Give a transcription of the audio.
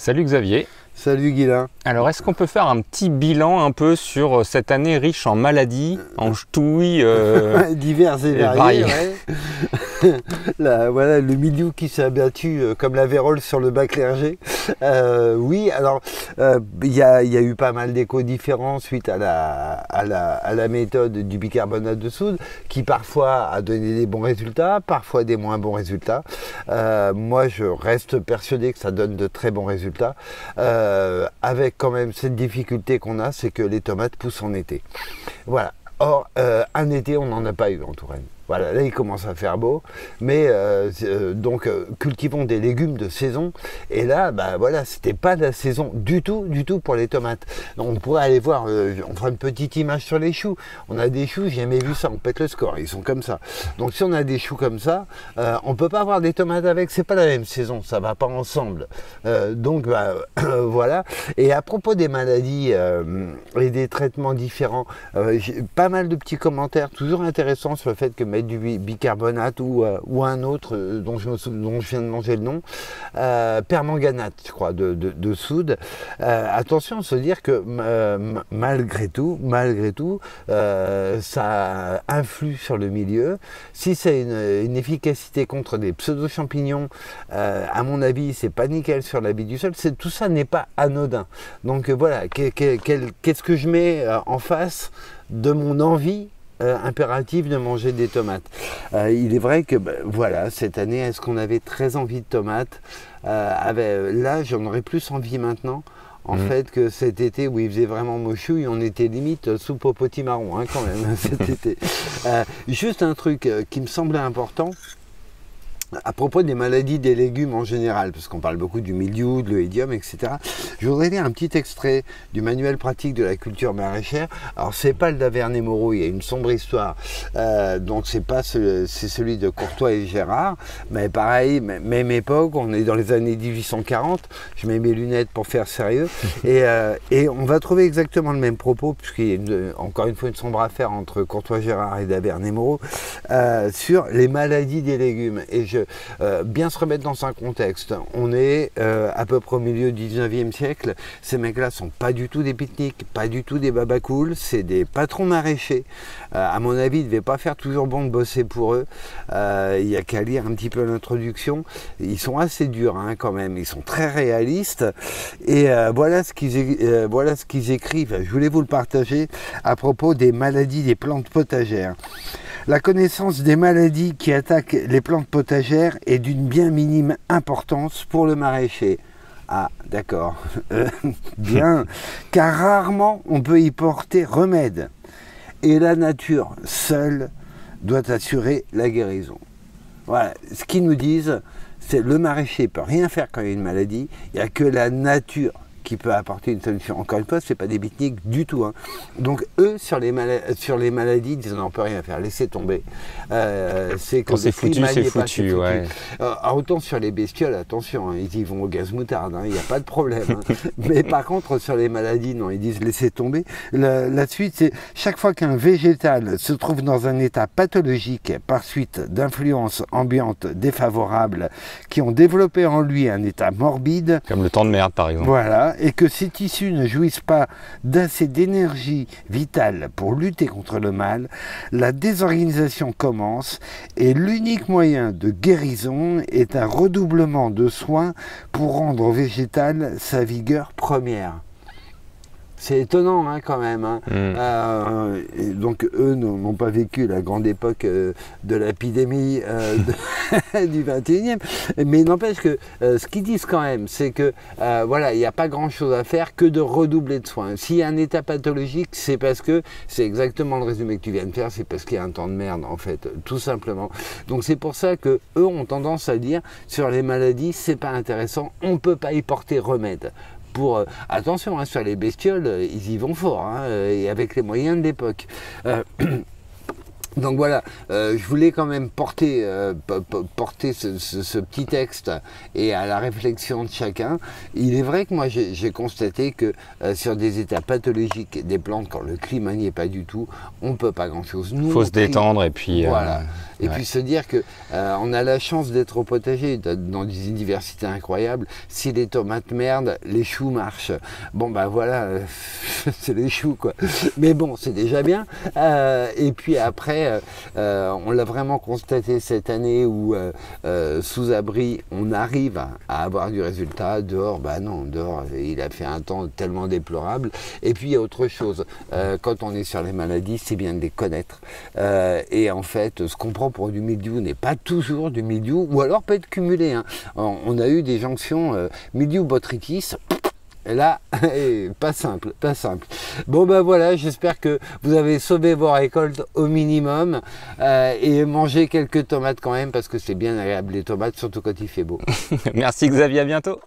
Salut Xavier. Salut Guilain. Alors, est-ce qu'on peut faire un petit bilan un peu sur cette année riche en maladies, en ch'touilles divers et variés. Ouais. Voilà, le milieu qui s'est abattu comme la vérole sur le bas clergé. Oui, alors il y a eu pas mal d'échos différents suite à la méthode du bicarbonate de soude qui parfois a donné des bons résultats, parfois des moins bons résultats. Moi, je reste persuadé que ça donne de très bons résultats. Avec quand même cette difficulté qu'on a, c'est que les tomates poussent en été. Voilà. Or, un été, on n'en a pas eu en Touraine. Voilà, là il commence à faire beau, mais donc cultivons des légumes de saison, et là, bah voilà, c'était pas la saison du tout pour les tomates. Donc, on pourrait aller voir, on fera une petite image sur les choux. On a des choux, j'ai jamais vu ça, on pète le score, ils sont comme ça. Donc si on a des choux comme ça, on peut pas avoir des tomates avec, c'est pas la même saison, ça va pas ensemble. Donc bah, voilà. Et à propos des maladies et des traitements différents, j'ai pas mal de petits commentaires, toujours intéressants sur le fait que du bicarbonate ou un autre dont je viens de manger le nom, permanganate, je crois, de soude. Attention à se dire que malgré tout, ça influe sur le milieu. Si c'est une efficacité contre des pseudo-champignons, à mon avis, c'est pas nickel sur l'habit du sol. Tout ça n'est pas anodin. Donc voilà, qu'est-ce que je mets en face de mon envie impératif de manger des tomates. Il est vrai que voilà, cette année, est-ce qu'on avait très envie de tomates? Là, j'en aurais plus envie maintenant. En fait, que cet été où il faisait vraiment mochouille, on était limite soupe au potimarron, hein, quand même, cet été. Juste un truc qui me semblait important, à propos des maladies des légumes en général, parce qu'on parle beaucoup du mildiou, de l'oïdium, etc. Je voudrais lire un petit extrait du manuel pratique de la culture maraîchère. Alors, c'est pas le d'Avernet-Moreau, il y a une sombre histoire. Donc, c'est celui de Courtois et Gérard. Mais pareil, même époque, on est dans les années 1840. Je mets mes lunettes pour faire sérieux. Et on va trouver exactement le même propos, puisqu'il y a encore une fois une sombre affaire entre Courtois-Gérard et d'Avernet-Moreau, sur les maladies des légumes. Et bien se remettre dans un contexte. On est à peu près au milieu du 19e siècle. Ces mecs-là sont pas du tout des pique-niques, pas du tout des babacools, c'est des patrons maraîchers. À mon avis, il ne devait pas faire toujours bon de bosser pour eux. Il y a qu'à lire un petit peu l'introduction. Ils sont assez durs, hein, quand même. Ils sont très réalistes. Et voilà ce qu'ils écrivent. Je voulais vous le partager à propos des maladies des plantes potagères. La connaissance des maladies qui attaquent les plantes potagères est d'une bien minime importance pour le maraîcher. Ah, d'accord. Bien. Car rarement on peut y porter remède. Et la nature seule doit assurer la guérison. Voilà. Ce qu'ils nous disent, c'est que le maraîcher ne peut rien faire quand il y a une maladie. Il n'y a que la nature qui peut apporter une solution. Encore une fois, ce n'est pas des pique-niques du tout. Hein. Donc, eux, sur les maladies, ils disent on n'en peut rien faire, laissez tomber. C'est quand c'est foutu, c'est foutu. Ouais. Autant sur les bestioles, attention, hein, ils y vont au gaz moutarde, il n'y a pas de problème. Hein. Mais par contre, sur les maladies, non, ils disent laissez tomber. La suite, c'est chaque fois qu'un végétal se trouve dans un état pathologique par suite d'influences ambiantes défavorables qui ont développé en lui un état morbide. Comme le temps de merde, par exemple. Voilà. Et que ces tissus ne jouissent pas d'assez d'énergie vitale pour lutter contre le mal, la désorganisation commence et l'unique moyen de guérison est un redoublement de soins pour rendre au végétal sa vigueur première. C'est étonnant, hein, quand même. Hein. Donc, eux n'ont pas vécu la grande époque de l'épidémie du 21e. Mais n'empêche que ce qu'ils disent quand même, c'est que voilà, il n'y a pas grand-chose à faire que de redoubler de soins. S'il y a un état pathologique, c'est parce que, c'est exactement le résumé que tu viens de faire, c'est parce qu'il y a un temps de merde, en fait, tout simplement. Donc, c'est pour ça que eux ont tendance à dire, sur les maladies, c'est pas intéressant, on ne peut pas y porter remède. Attention, hein, sur les bestioles, ils y vont fort, hein, et avec les moyens de l'époque. Donc voilà, je voulais quand même porter ce petit texte et à la réflexion de chacun. Il est vrai que moi j'ai constaté que sur des états pathologiques des plantes, quand le climat n'y est pas du tout, on ne peut pas grand-chose. Il faut se détendre et puis... Voilà. Et puis se dire que on a la chance d'être au potager, dans des diversités incroyables. Si les tomates merdent, les choux marchent. Bon ben voilà, c'est les choux quoi. Mais bon, c'est déjà bien. Et puis après, on l'a vraiment constaté cette année où sous abri, on arrive à avoir du résultat. Dehors, bah non, dehors, il a fait un temps tellement déplorable. Et puis il y a autre chose. Quand on est sur les maladies, c'est bien de les connaître. Et en fait, ce qu'on prend pour du mildiou n'est pas toujours du mildiou, ou alors peut être cumulé. Hein. On a eu des jonctions mildiou botrytis. Et là, pas simple, pas simple. Bon ben voilà, j'espère que vous avez sauvé vos récoltes au minimum et mangez quelques tomates quand même parce que c'est bien agréable les tomates, surtout quand il fait beau. Merci Xavier, à bientôt.